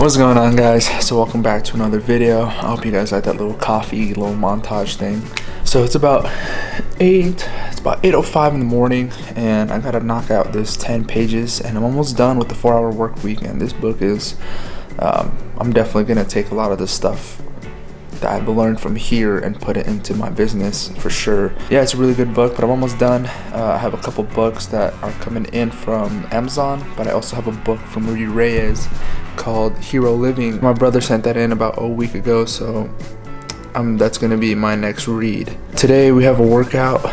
What's going on, guys? So welcome back to another video. I hope you guys like that little coffee little montage thing. So it's about 8:05 in the morning, and I gotta knock out this 10 pages, and I'm almost done with the 4-hour work week. And this book is I'm definitely gonna take a lot of the stuff that I've learned from here and put it into my business for sure. Yeah, it's a really good book, but I'm almost done. I have a couple books that are coming in from Amazon, but I also have a book from Rudy Reyes called Hero Living. My brother sent that in about a week ago, so that's gonna be my next read. Today we have a workout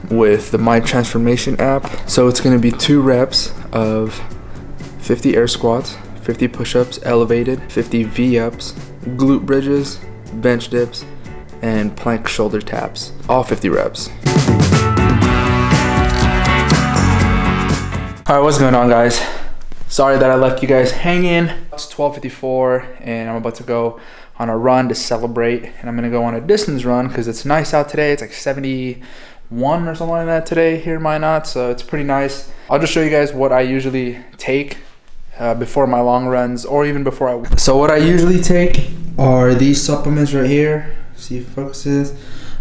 with the My Transformation app. So it's gonna be 2 reps of 50 air squats, 50 push-ups elevated, 50 V-ups, glute bridges, bench dips, and plank shoulder taps. All 50 reps. Alright, what's going on, guys? Sorry that I left you guys hanging. It's 12:54 and I'm about to go on a run to celebrate. And I'm gonna go on a distance run because it's nice out today. It's like 71 or something like that today here in Minot, so it's pretty nice. I'll just show you guys what I usually take before my long runs, or even before I. So what I usually take are these supplements right here. See if it focuses.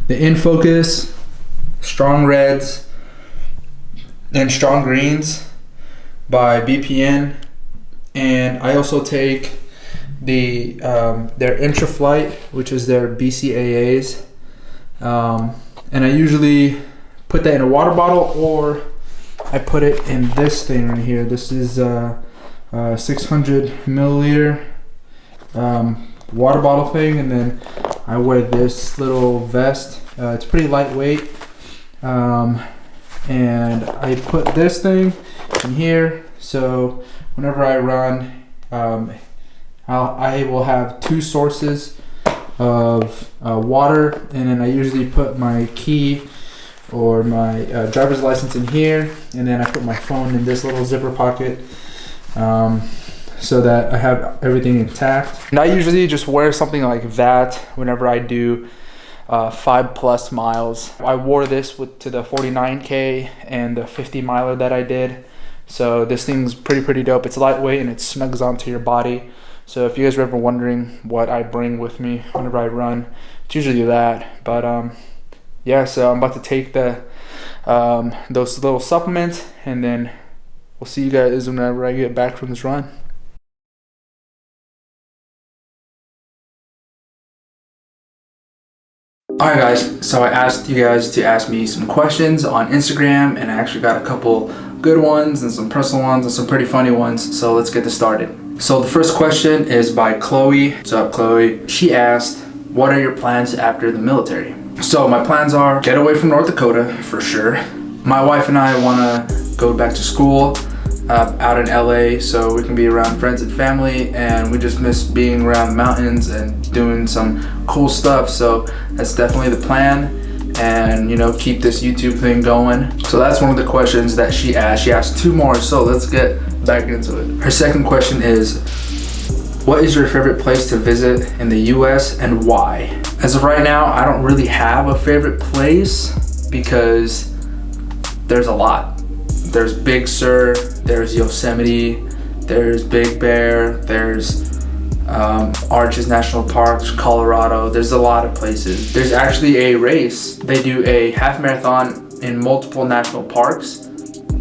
The In Focus, Strong Reds, and Strong Greens by BPN, and I also take the their Intraflight, which is their BCAAs, and I usually put that in a water bottle, or I put it in this thing right here. This is 600 milliliter water bottle thing, and then I wear this little vest. It's pretty lightweight, and I put this thing in here, so whenever I run, I will have 2 sources of water, and then I usually put my key or my driver's license in here, and then I put my phone in this little zipper pocket, so that I have everything intact. And I usually just wear something like that whenever I do 5+ miles. I wore this to the 49K and the 50 miler that I did. So this thing's pretty dope. It's lightweight and it snugs onto your body. So if you guys are ever wondering what I bring with me whenever I run, it's usually that. But yeah, so I'm about to take those little supplements, and then we'll see you guys whenever I get back from this run. Alright guys, so I asked you guys to ask me some questions on Instagram, and I actually got a couple good ones and some personal ones and some pretty funny ones, so let's get this started. So the first question is by Chloe. What's up, Chloe? She asked, what are your plans after the military? So my plans are get away from North Dakota for sure. My wife and I want to go back to school out in LA, so we can be around friends and family, and we just miss being around the mountains and doing some cool stuff. So that's definitely the plan, and you know, keep this YouTube thing going. So that's one of the questions that she asked. She asked 2 more, so let's get back into it. Her second question is, what is your favorite place to visit in the US and why? As of right now, I don't really have a favorite place because there's a lot. There's Big Sur, there's Yosemite, there's Big Bear, there's Arches National Park, Colorado. There's a lot of places. There's actually a race. They do a half marathon in multiple national parks,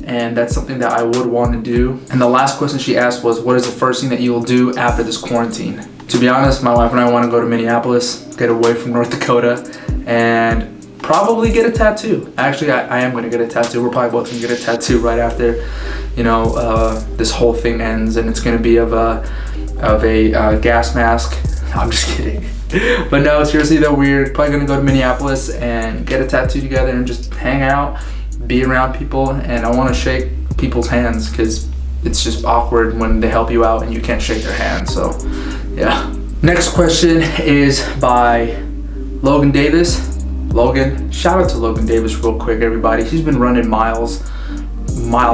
and that's something that I would want to do. And the last question she asked was, what is the first thing that you will do after this quarantine? To be honest, my wife and I want to go to Minneapolis, get away from North Dakota, and probably get a tattoo. Actually, I am going to get a tattoo. We're probably both going to get a tattoo right after, you know, this whole thing ends, and it's going to be of a gas mask. I'm just kidding. But no, seriously though, we're probably going to go to Minneapolis and get a tattoo together and just hang out, be around people, and I want to shake people's hands because it's just awkward when they help you out and you can't shake their hand. So yeah. Next question is by Logan Davis. Logan, shout out to Logan Davis real quick, everybody. He's been running miles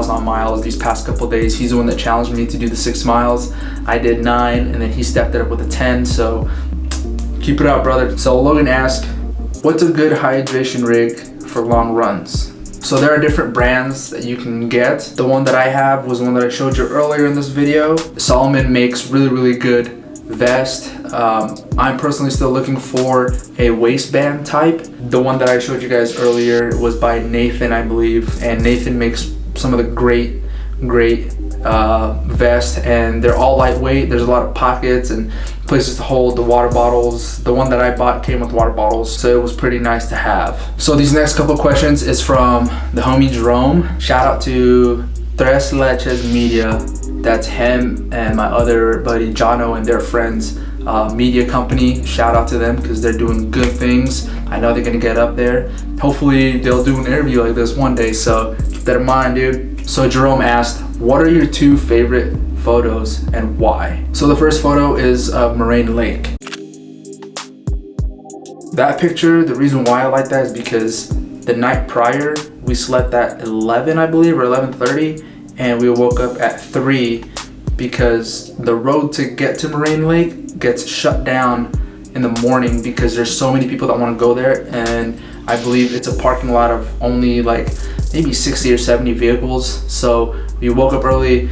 on miles these past couple days. He's the one that challenged me to do the 6 miles. I did 9, and then he stepped it up with a 10, so keep it up, brother. So Logan asked, what's a good hydration rig for long runs? So there are different brands that you can get. The one that I have was the one that I showed you earlier in this video. Salomon makes really good vest. I'm personally still looking for a waistband type. The one that I showed you guys earlier was by Nathan, I believe, and Nathan makes some of the great vest, and they're all lightweight. There's a lot of pockets and places to hold the water bottles. The one that I bought came with water bottles, so it was pretty nice to have. So these next couple of questions is from the homie Jerome. Shout out to Tres Leches Media. That's him and my other buddy Jono and their friends media company. Shout out to them because they're doing good things. I know they're gonna get up there. Hopefully they'll do an interview like this one day, so keep that in mind, dude. So Jerome asked, what are your 2 favorite photos and why? So the first photo is of Moraine Lake. That picture, the reason why I like that is because the night prior we slept at 11, I believe, or 11:30, and we woke up at 3 because the road to get to Moraine Lake gets shut down in the morning because there's so many people that want to go there, and I believe it's a parking lot of only like maybe 60 or 70 vehicles. So we woke up early,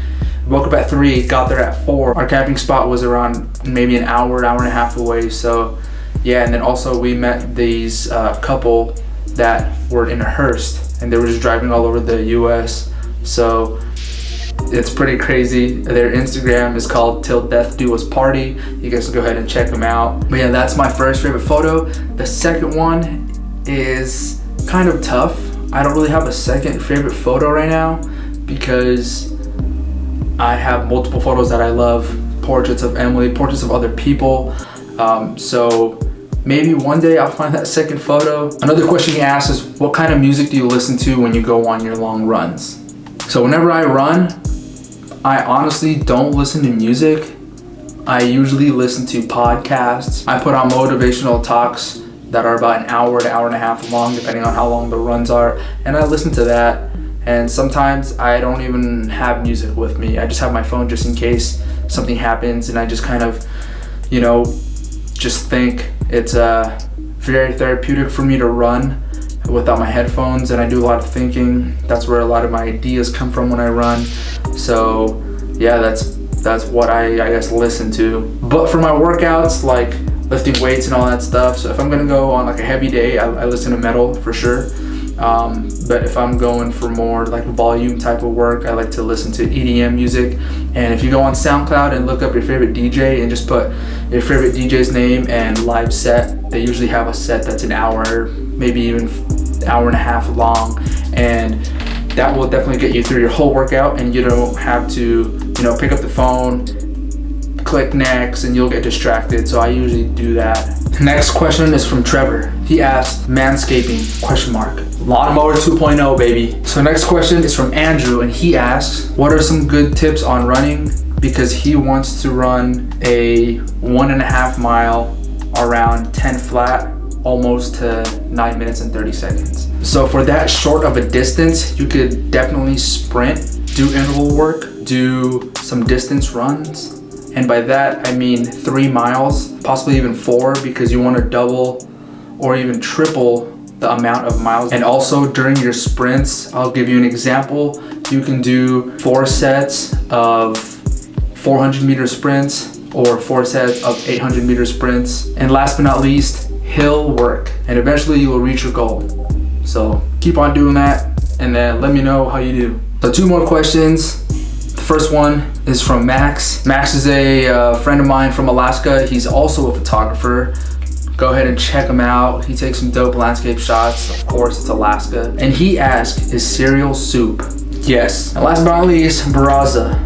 woke up at 3, got there at 4. Our camping spot was around maybe an hour and a half away. So yeah, and then also we met these couple that were in a hearse, and they were just driving all over the US. So it's pretty crazy. Their Instagram is called Till Death Do Us Party. You guys can go ahead and check them out. But yeah, that's my first favorite photo. The second one is kind of tough. I don't really have a second favorite photo right now because I have multiple photos that I love. Portraits of Emily, portraits of other people. So maybe one day I'll find that second photo. Another question he asked is, what kind of music do you listen to when you go on your long runs? So whenever I run, I honestly don't listen to music. I usually listen to podcasts. I put on motivational talks that are about an hour to hour and a half long, depending on how long the runs are, and I listen to that. And sometimes I don't even have music with me. I just have my phone just in case something happens, and I just kind of, you know, just think. It's very therapeutic for me to run without my headphones, and I do a lot of thinking. That's where a lot of my ideas come from when I run. So yeah, that's what I guess listen to. But for my workouts, like lifting weights and all that stuff, so if I'm gonna go on like a heavy day, I listen to metal for sure. But if I'm going for more like volume type of work, I like to listen to EDM music. And if you go on SoundCloud and look up your favorite DJ and just put your favorite DJ's name and live set, they usually have a set that's an hour, maybe even hour and a half long, and that will definitely get you through your whole workout, and you don't have to, you know, pick up the phone, click next, and you'll get distracted. So I usually do that. Next question is from Trevor. He asked, manscaping, ? Lawnmower 2.0, baby. So next question is from Andrew, and he asks, what are some good tips on running? Because he wants to run a 1.5 mile around 10 flat, almost to 9 minutes and 30 seconds. So for that short of a distance, you could definitely sprint, do interval work, do some distance runs. And by that, I mean 3 miles, possibly even 4, because you want to double or even triple the amount of miles. And also during your sprints, I'll give you an example. You can do 4 sets of 400 meter sprints or 4 sets of 800 meter sprints. And last but not least, hill work. And eventually you will reach your goal. So keep on doing that, and then let me know how you do. So 2 more questions. The first one is from Max. Max is a friend of mine from Alaska. He's also a photographer. Go ahead and check him out. He takes some dope landscape shots. Of course, it's Alaska. And he asked, is cereal soup? Yes. And last but not least, Baraza.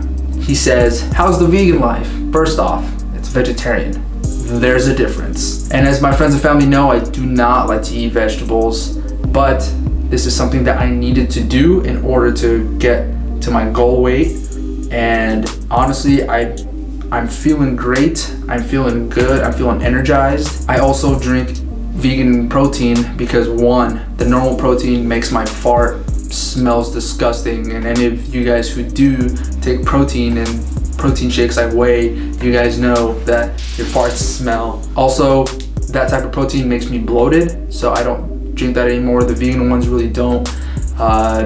He says, how's the vegan life? First off, it's vegetarian. There's a difference. And as my friends and family know, I do not like to eat vegetables, but this is something that I needed to do in order to get to my goal weight. And honestly, I'm feeling great. I'm feeling good. I'm feeling energized. I also drink vegan protein because 1, the normal protein makes my fart smells disgusting. And any of you guys who do take protein and protein shakes like whey, you guys know that your farts smell. Also, that type of protein makes me bloated, so I don't drink that anymore. The vegan ones really don't.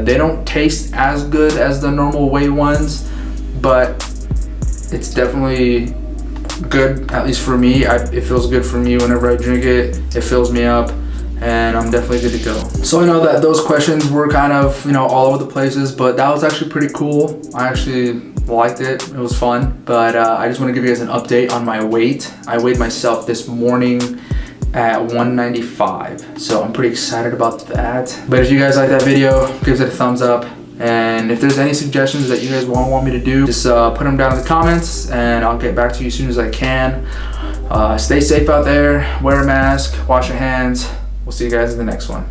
They don't taste as good as the normal whey ones, but it's definitely good, at least for me. It feels good for me whenever I drink it. It fills me up, and I'm definitely good to go. So I know that those questions were kind of, you know, all over the places, but that was actually pretty cool. I actually liked it. It was fun. But I just want to give you guys an update on my weight. I weighed myself this morning at 195, so I'm pretty excited about that. But if you guys like that video, give it a thumbs up, and if there's any suggestions that you guys want me to do, just put them down in the comments and I'll get back to you as soon as I can. Stay safe out there, wear a mask, wash your hands. We'll see you guys in the next one.